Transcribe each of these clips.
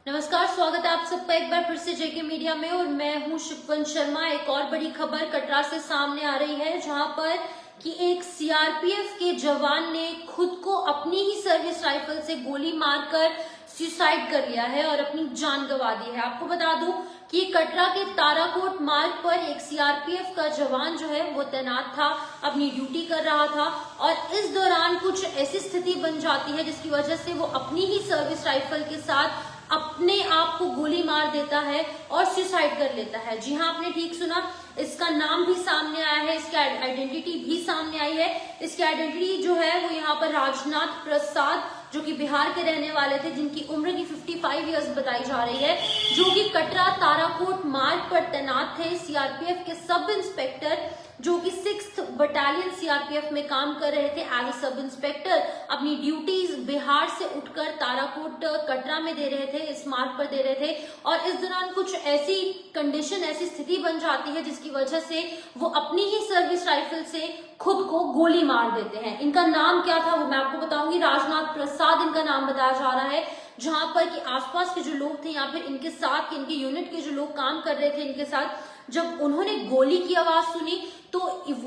नमस्कार, स्वागत है आप सबका एक बार फिर से जेके मीडिया में। और मैं हूं शिववंत शर्मा। एक और बड़ी खबर कटरा से सामने आ रही है, जहां पर कि एक सीआरपीएफ के जवान ने खुद को अपनी ही सर्विस राइफल से गोली मारकर सुसाइड कर लिया है और अपनी जान गंवा दी है। आपको बता दूं कि कटरा के ताराकोट मार्ग पर एक सीआरपीएफ का जवान जो है वो तैनात था, अपनी ड्यूटी कर रहा था और इस दौरान कुछ ऐसी स्थिति बन जाती है जिसकी वजह से वो अपनी ही सर्विस राइफल के साथ अपने आप को गोली मार देता है और सुसाइड कर लेता है। जी हाँ, आपने ठीक सुना, इसका नाम भी सामने आया है, इसकी आइडेंटिटी भी सामने आई है। इसकी आइडेंटिटी जो है वो यहाँ पर राजनाथ प्रसाद, जो कि बिहार के रहने वाले थे, जिनकी उम्र की 55 इयर्स बताई जा रही है, जो कि कटरा ताराकोट मार्ग पर तैनात थे। सीआरपीएफ के सब इंस्पेक्टर जो कि 6th बटालियन सीआरपीएफ में काम कर रहे थे एज ए सब इंस्पेक्टर, अपनी ड्यूटीज बिहार से उठकर ताराकोट कटरा में दे रहे थे, इस मार्ग पर दे रहे थे। और इस दौरान कुछ ऐसी कंडीशन, ऐसी स्थिति बन जाती है जिसकी वजह से वो अपनी ही सर्विस राइफल से खुद को गोली मार देते हैं। इनका नाम क्या था वो मैं आपको बताऊंगी। राजनाथ प्रसाद इनका नाम बताया जा रहा है। जहां पर कि आसपास के जो लोग थे या फिर इनके साथ, इनके यूनिट के जो लोग काम कर रहे थे इनके साथ, जब उन्होंने गोली की आवाज सुनी तो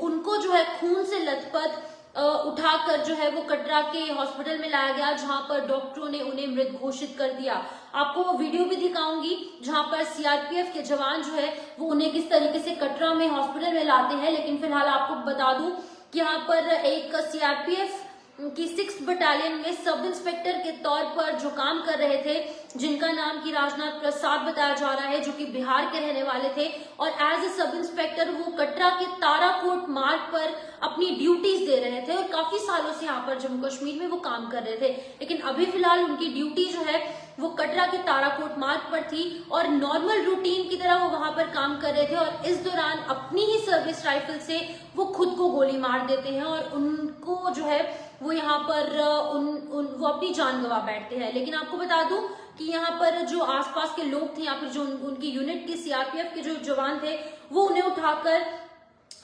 उनको जो है खून से लथपथ उठाकर जो है वो कटरा के हॉस्पिटल में लाया गया, जहां पर डॉक्टरों ने उन्हें मृत घोषित कर दिया। आपको वो वीडियो भी दिखाऊंगी जहां पर सीआरपीएफ के जवान जो है वो उन्हें किस तरीके से कटरा में हॉस्पिटल में लाते हैं। लेकिन फिलहाल आपको बता दूं कि यहाँ पर एक सीआरपीएफ की 6th बटालियन में सब इंस्पेक्टर के तौर पर जो काम कर रहे थे, जिनका नाम की राजनाथ प्रसाद बताया जा रहा है, जो कि बिहार के रहने वाले थे और एज ए सब इंस्पेक्टर वो कटरा के ताराकोट मार्ग पर अपनी ड्यूटीज दे रहे थे और काफी सालों से यहाँ पर जम्मू कश्मीर में वो काम कर रहे थे। लेकिन अभी फिलहाल उनकी ड्यूटी जो है वो कटरा के ताराकोट मार्ग पर थी और नॉर्मल रूटीन की तरह वो वहां पर काम कर रहे थे और इस दौरान अपनी ही सर्विस राइफल से वो खुद को गोली मार देते हैं और उनको जो है वो यहाँ पर वो अपनी जान गंवा बैठते हैं। लेकिन आपको बता दूं कि यहाँ पर जो आसपास के लोग थे या फिर जो उनकी यूनिट के सीआरपीएफ के जो जवान थे वो उन्हें उठाकर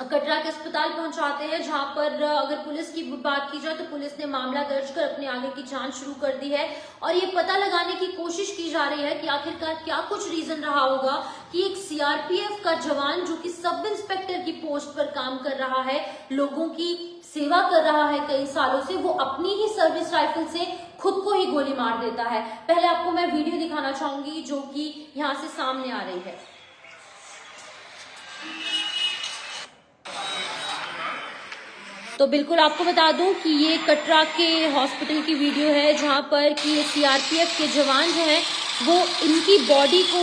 कटरा के अस्पताल पहुंचाते हैं, जहां पर अगर पुलिस की बात की जाए तो पुलिस ने मामला दर्ज कर अपने आगे की जांच शुरू कर दी है और ये पता लगाने की कोशिश की जा रही है कि आखिरकार क्या कुछ रीजन रहा होगा कि एक सीआरपीएफ का जवान जो कि सब इंस्पेक्टर की पोस्ट पर काम कर रहा है, लोगों की सेवा कर रहा है कई सालों से, वो अपनी ही सर्विस राइफल से खुद को ही गोली मार देता है। पहले आपको मैं वीडियो दिखाना चाहूंगी जो कि यहाँ से सामने आ रही है। तो बिल्कुल आपको बता दूं कि ये कटरा के हॉस्पिटल की वीडियो है, जहां पर कि सीआरपीएफ के जवान जो है वो इनकी बॉडी को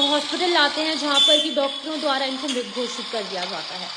हॉस्पिटल लाते हैं, जहां पर कि डॉक्टरों द्वारा इनको मृत घोषित कर दिया जाता है।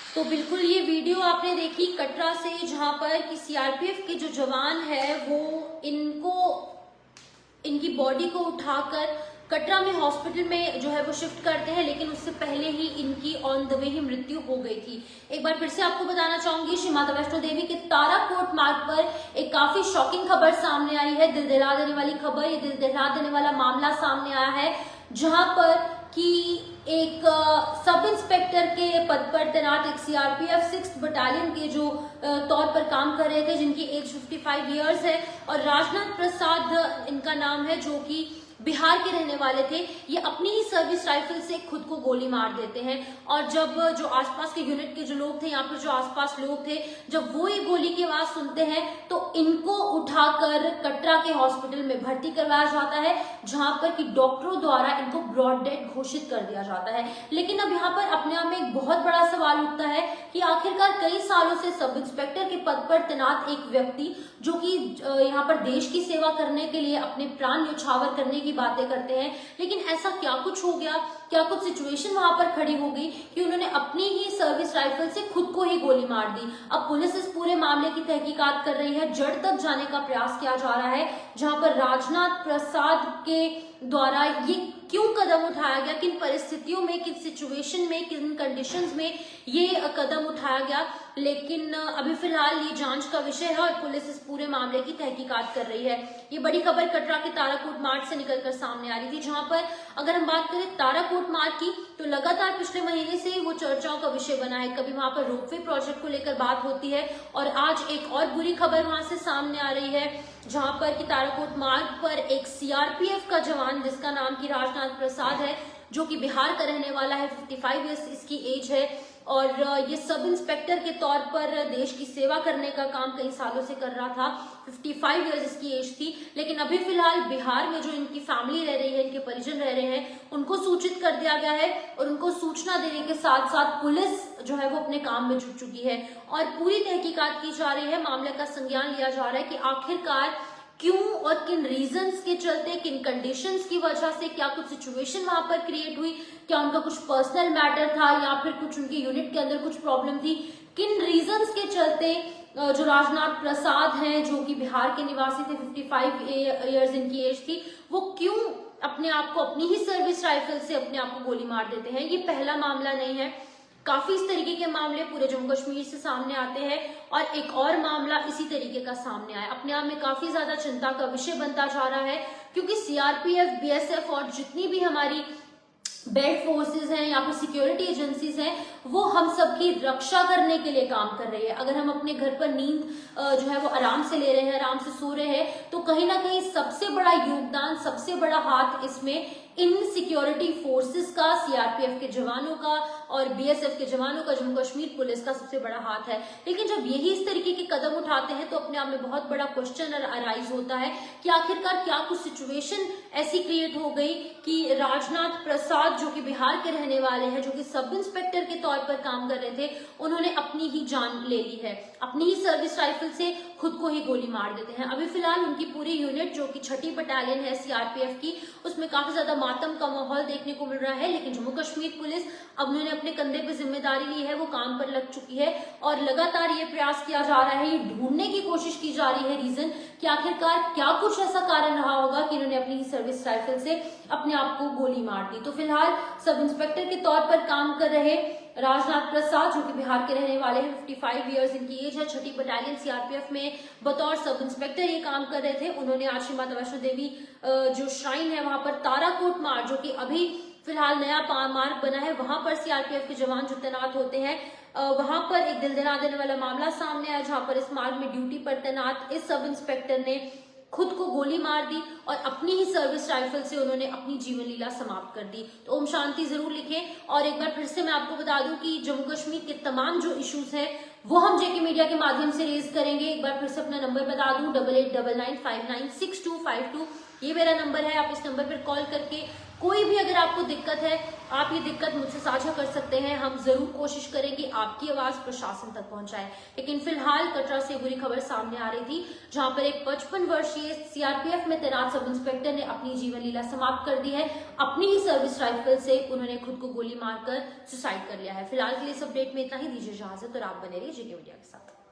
तो बिल्कुल ये वीडियो आपने देखी कटरा से, जहां पर कि सीआरपीएफ के जो जवान है वो इनकी बॉडी को उठाकर कटरा में हॉस्पिटल में जो है वो शिफ्ट करते हैं, लेकिन उससे पहले ही इनकी ऑन द वे ही मृत्यु हो गई थी। एक बार फिर से आपको बताना चाहूंगी, श्री माता वैष्णो देवी के ताराकोट मार्ग पर एक काफी शॉकिंग खबर सामने आई है, दिल दहला देने वाली खबर, ये दिल दहला देने वाला मामला सामने आया है, जहां पर कि एक सब इंस्पेक्टर के पद पर तैनात एक सीआरपीएफ 6th बटालियन के जो तौर पर काम कर रहे थे, जिनकी एज 55 इयर्स है और राजनाथ प्रसाद इनका नाम है, जो कि बिहार के रहने वाले थे, ये अपनी ही सर्विस राइफल से खुद को गोली मार देते हैं। और जब जो आसपास के यूनिट के जो लोग थे या फिर जो आसपास लोग थे, जब वो ये गोली की आवाज सुनते हैं तो इनको उठाकर कटरा के हॉस्पिटल में भर्ती करवाया जाता है, जहां पर कि डॉक्टरों द्वारा इनको ब्रॉड डेड घोषित कर दिया जाता है। लेकिन अब यहाँ पर अपने आप में एक बहुत बड़ा सवाल उठता है कि आखिरकार कई सालों से सब इंस्पेक्टर के पद पर तैनात एक व्यक्ति, जो कि यहाँ पर देश की सेवा करने के लिए, अपने प्राण न्यौछावर करने के की बातें करते हैं, लेकिन ऐसा क्या कुछ हो गया, क्या कुछ सिचुएशन वहां पर खड़ी हो गई कि उन्होंने अपनी ही सर्विस राइफल से खुद को ही गोली मार दी। अब पुलिस इस पूरे मामले की तहकीकात कर रही है, जड़ तक जाने का प्रयास किया जा रहा है, जहां पर राजनाथ प्रसाद के द्वारा ये क्यों कदम उठाया गया, किन परिस्थितियों में, किन सिचुएशन में, किन कंडीशंस में ये कदम उठाया गया। लेकिन अभी फिलहाल ये जांच का विषय है और पुलिस इस पूरे मामले की तहकीकात कर रही है। ये बड़ी खबर कटरा के ताराकोट मार्ग से निकलकर सामने आ रही थी, जहां पर अगर हम बात करें ताराकोट मार्ग की, तो लगातार पिछले महीने से वो चर्चाओं का विषय बना है। कभी वहां पर रोपवे प्रोजेक्ट को लेकर बात होती है और आज एक और बुरी खबर वहां से सामने आ रही है, जहां पर कि ताराकोट मार्ग पर एक सीआरपीएफ का जवान जिसका नाम की राजनाथ प्रसाद है, जो कि बिहार का रहने वाला है, 55 ईयर्स इसकी एज है और ये सब इंस्पेक्टर के तौर पर देश की सेवा करने का काम कई सालों से कर रहा था। 55 ईयर्स इसकी एज थी, लेकिन अभी फिलहाल बिहार में जो इनकी फैमिली रह रही है, इनके परिजन रह रहे हैं, उनको सूचित कर दिया गया है और उनको सूचना देने के साथ साथ पुलिस जो है वो अपने काम में जुट चुकी है और पूरी तहकीकात की जा रही है। मामले का संज्ञान लिया जा रहा है कि आखिरकार क्यों और किन रीजंस के चलते, किन कंडीशंस की वजह से, क्या कुछ सिचुएशन वहां पर क्रिएट हुई, क्या उनका कुछ पर्सनल मैटर था या फिर कुछ उनके यूनिट के अंदर कुछ प्रॉब्लम थी, किन रीजंस के चलते जो राजनाथ प्रसाद हैं, जो कि बिहार के निवासी थे, 55 ईयर्स इनकी एज थी, वो क्यों अपने आप को, अपनी ही सर्विस राइफल से अपने आप को गोली मार देते हैं। ये पहला मामला नहीं है, काफी इस तरीके के मामले पूरे जम्मू कश्मीर से सामने आते हैं और एक और मामला इसी तरीके का सामने आया, अपने आप में काफी ज्यादा चिंता का विषय बनता जा रहा है, क्योंकि सीआरपीएफ, बीएसएफ और जितनी भी हमारी बेल्ट फोर्सेस हैं या फिर सिक्योरिटी एजेंसीज हैं, वो हम सबकी रक्षा करने के लिए काम कर रही है। अगर हम अपने घर पर नींद जो है वो आराम से ले रहे हैं, आराम से सो रहे हैं, तो कहीं ना कहीं सबसे बड़ा योगदान, सबसे बड़ा हाथ इसमें इन सिक्योरिटी फोर्सेस का, सीआरपीएफ के जवानों का और बीएसएफ के जवानों का, जम्मू कश्मीर पुलिस का सबसे बड़ा हाथ है। लेकिन जब यही इस तरीके के कदम उठाते हैं तो अपने आप में बहुत बड़ा क्वेश्चन अराइज होता है कि आखिरकार क्या कुछ सिचुएशन ऐसी क्रिएट हो गई कि राजनाथ प्रसाद, जो कि बिहार के रहने वाले हैं, जो कि सब इंस्पेक्टर के तौर पर काम कर रहे थे, उन्होंने अपनी ही जान ले ली है, अपनी ही सर्विस राइफल से खुद को ही गोली मार देते हैं। अभी फिलहाल उनकी पूरी यूनिट, जो कि 6ठी बटालियन है सीआरपीएफ की, उसमें काफी ज्यादा मातम का माहौल देखने को मिल रहा है। लेकिन जम्मू कश्मीर पुलिस, अब उन्होंने अपने कंधे पे जिम्मेदारी ली है, वो काम पर लग चुकी है और लगातार ये प्रयास किया जा रहा है, ये ढूंढने की कोशिश की जा रही है रीजन कि आखिरकार क्या कुछ ऐसा कारण रहा होगा कि इन्होंने अपनी सर्विस राइफल से अपने आप को गोली मार दी। तो फिलहाल सब इंस्पेक्टर के तौर पर काम कर रहे राजनाथ प्रसाद, जो कि बिहार के रहने वाले हैं, 55 ईयर्स इनकी एज है, 6ठी बटालियन सीआरपीएफ में बतौर सब इंस्पेक्टर ये काम कर रहे थे। उन्होंने आज श्री माता वैष्णो देवी जो श्राइन है वहां पर ताराकोट मार्ग, जो कि अभी फिलहाल नया मार्ग बना है, वहां पर सीआरपीएफ के जवान जो तैनात होते हैं, वहां पर एक दिल दहला देने वाला मामला सामने आया, जहां पर इस मार्ग में ड्यूटी पर तैनात इस सब इंस्पेक्टर ने खुद को गोली मार दी और अपनी ही सर्विस राइफल से उन्होंने अपनी जीवन लीला समाप्त कर दी। तो ओम शांति जरूर लिखें। और एक बार फिर से मैं आपको बता दूं कि जम्मू कश्मीर के तमाम जो इश्यूज हैं वो हम जेके मीडिया के माध्यम से रेज करेंगे। एक बार फिर से अपना नंबर बता दूं, 8899596252, ये मेरा नंबर है। आप इस नंबर पर कॉल करके कोई भी अगर आपको दिक्कत है, आप ये दिक्कत मुझसे साझा कर सकते हैं। हम जरूर कोशिश करेंगे आपकी आवाज प्रशासन तक पहुंचाएं। लेकिन फिलहाल कटरा से बुरी खबर सामने आ रही थी, जहां पर एक 55 वर्षीय सीआरपीएफ में तैनात सब इंस्पेक्टर ने अपनी जीवन लीला समाप्त कर दी है। अपनी ही सर्विस राइफल से उन्होंने खुद को गोली मारकर सुसाइड कर लिया है। फिलहाल के लिए इस अपडेट में इतना ही। दीजिए इजाजत और आप बने रहिए जेके मीडिया के साथ।